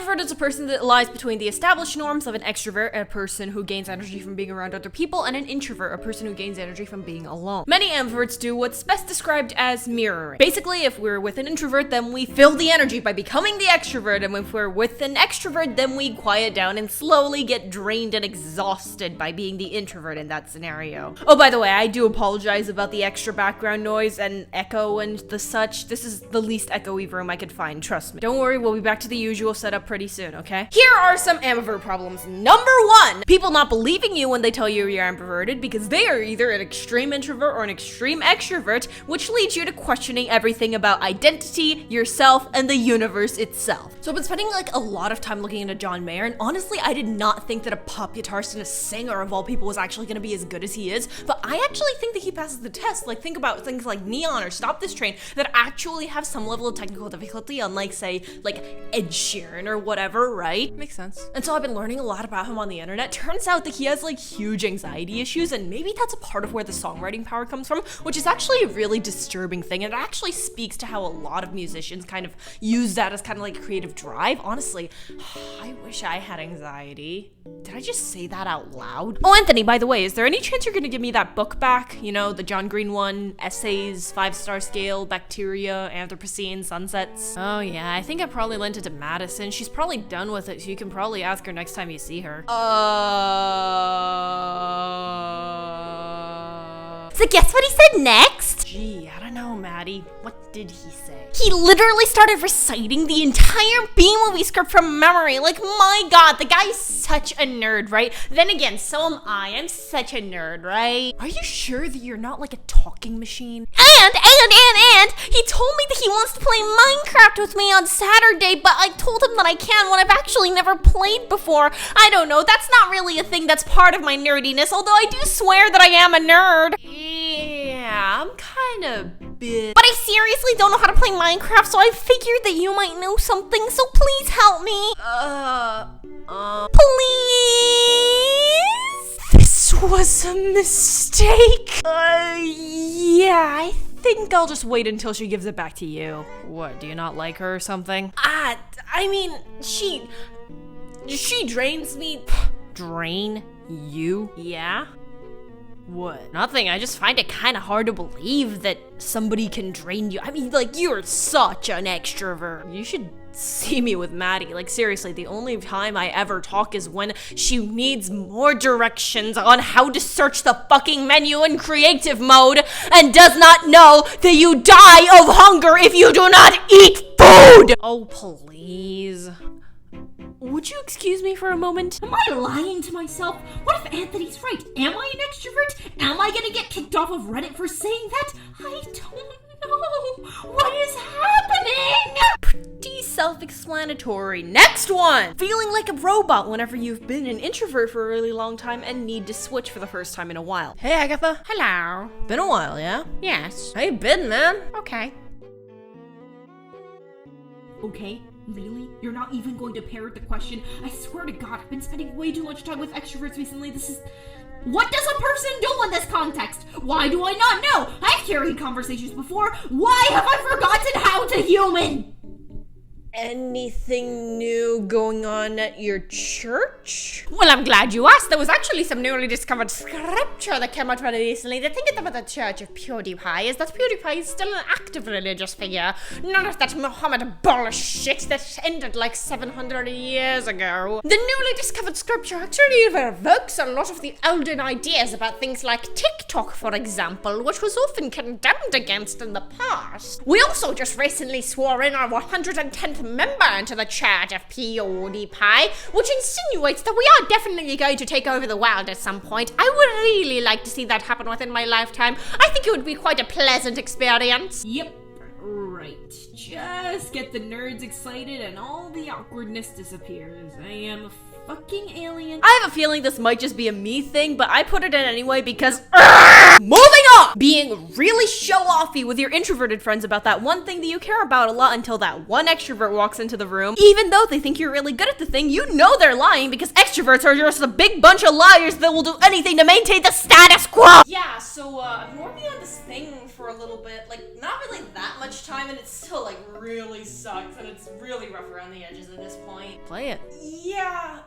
ambivert is a person that lies between the established norms of an extrovert, a person who gains energy from being around other people, and an introvert, a person who gains energy from being alone. Many ambiverts do what's best described as mirroring. Basically, if we're with an introvert, then we fill the energy by becoming the extrovert, and if we're with an extrovert, then we quiet down and slowly get drained and exhausted by being the introvert in that scenario. Oh, by the way, I do apologize about the extra background noise and echo and the such. This is the least echoey room I could find, trust me. Don't worry, we'll be back to the usual setup pretty soon, okay? Here are some ambivert problems. Number 1, people not believing you when they tell you you're ambiverted because they are either an extreme introvert or an extreme extrovert, which leads you to questioning everything about identity, yourself, and the universe itself. So I've been spending like a lot of time looking into John Mayer, and honestly, I did not think that a pop guitarist and a singer of all people was actually gonna be as good as he is, but I actually think that he passes the test. Like, think about things like Neon or Stop This Train that actually have some level of technical difficulty, unlike, say, like Ed Sheeran or whatever, right? Makes sense. And so I've been learning a lot about him on the internet. Turns out that he has like huge anxiety issues, and maybe that's a part of where the songwriting power comes from, which is actually a really disturbing thing. And it actually speaks to how a lot of musicians kind of use that as kind of like a creative drive. Honestly, I wish I had anxiety. Did I just say that out loud? Oh, Anthony, by the way, is there any chance you're gonna give me that book back? You know, the John Green one, Essays, 5-Star Scale, Bacteria, Anthropocene, Sunsets. Oh yeah, I think I probably lent it to Madison. She's probably done with it, so you can probably ask her next time you see her. So guess what he said next? Gee, I don't know, Maddie. What did he say? He literally started reciting the entire B-movie script from memory. Like, my god, the guy's such a nerd, right? Then again, so am I. I'm such a nerd, right? Are you sure that you're not like a talking machine? And he told me that he wants to play Minecraft with me on Saturday, but I told him that I can when I've actually never played before. I don't know, that's not really a thing that's part of my nerdiness, although I do swear that I am a nerd. Yeah, I'm kind of bit. But I seriously don't know how to play Minecraft, so I figured that you might know something, so please help me. Please? This was a mistake. Yeah, I think I'll just wait until she gives it back to you. What, do you not like her or something? I mean, she drains me. Drain you? Yeah? What? Nothing, I just find it kind of hard to believe that somebody can drain you. I mean, like, you're such an extrovert. You should see me with Maddie. Like, seriously, the only time I ever talk is when she needs more directions on how to search the fucking menu in creative mode and does not know that you die of hunger if you do not eat food! Oh, please. Would you excuse me for a moment? Am I lying to myself? What if Anthony's right? Am I an extrovert? Am I gonna get kicked off of Reddit for saying that? I don't know. What is happening? Pretty self-explanatory. Next one! Feeling like a robot whenever you've been an introvert for a really long time and need to switch for the first time in a while. Hey, Agatha. Hello. Been a while, yeah? Yes. How you been, man? Okay. Okay, really? You're not even going to parrot the question? I swear to God, I've been spending way too much time with extroverts recently. This is... What does a person do in this context? Why do I not know? I've carried conversations before. Why have I forgotten how to human? Anything new going on at your church? Well, I'm glad you asked. There was actually some newly discovered scripture that came out very recently. The thing about the Church of PewDiePie is that PewDiePie is still an active religious figure. None of that Muhammad bullshit that ended like 700 years ago. The newly discovered scripture actually evokes a lot of the olden ideas about things like TikTok, for example, which was often condemned against in the past. We also just recently swore in our 110th member into the Church of PewDiePie, which insinuates that we are definitely going to take over the world at some point. I would really like to see that happen within my lifetime. I think it would be quite a pleasant experience. Yep, right. Just get the nerds excited and all the awkwardness disappears. I am a fucking alien. I have a feeling this might just be a me thing, but I put it in anyway because moving on! Being really show-offy with your introverted friends about that one thing that you care about a lot until that one extrovert walks into the room. Even though they think you're really good at the thing, you know they're lying because extroverts are just a big bunch of liars that will do anything to maintain the status quo! Yeah, so, I'm working on this thing for for a little bit, like not really that much time, and it still like really sucks, and it's really rough around the edges at this point. Play it. Yeah,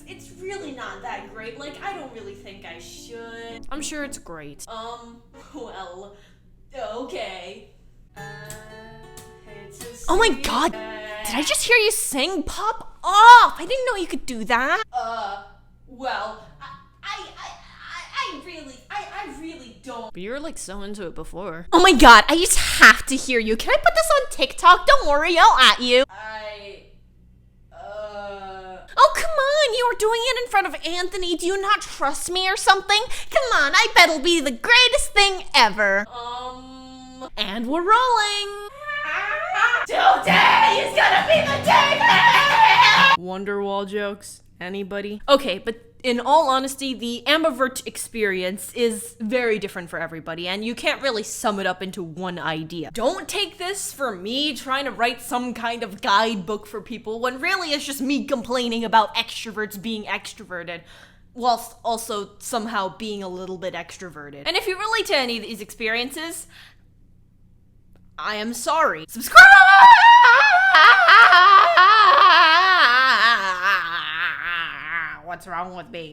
it's really not that great. Like, I don't really think I should. I'm sure it's great. Well, okay. Oh my god! Did I just hear you sing? Pop off! I didn't know you could do that. Well, I really don't. But you were like so into it before. Oh my god, I just have to hear you. Can I put this on TikTok? Don't worry, I'll at you. Oh, come on! You were doing it in front of Anthony. Do you not trust me or something? Come on, I bet it'll be the greatest thing ever. And we're rolling. Today is gonna be the day. Wonderwall jokes? Anybody? Okay, but in all honesty, the ambivert experience is very different for everybody, and you can't really sum it up into one idea. Don't take this for me trying to write some kind of guidebook for people, when really it's just me complaining about extroverts being extroverted, whilst also somehow being a little bit extroverted. And if you relate to any of these experiences, I am sorry. Subscribe! What's wrong with me?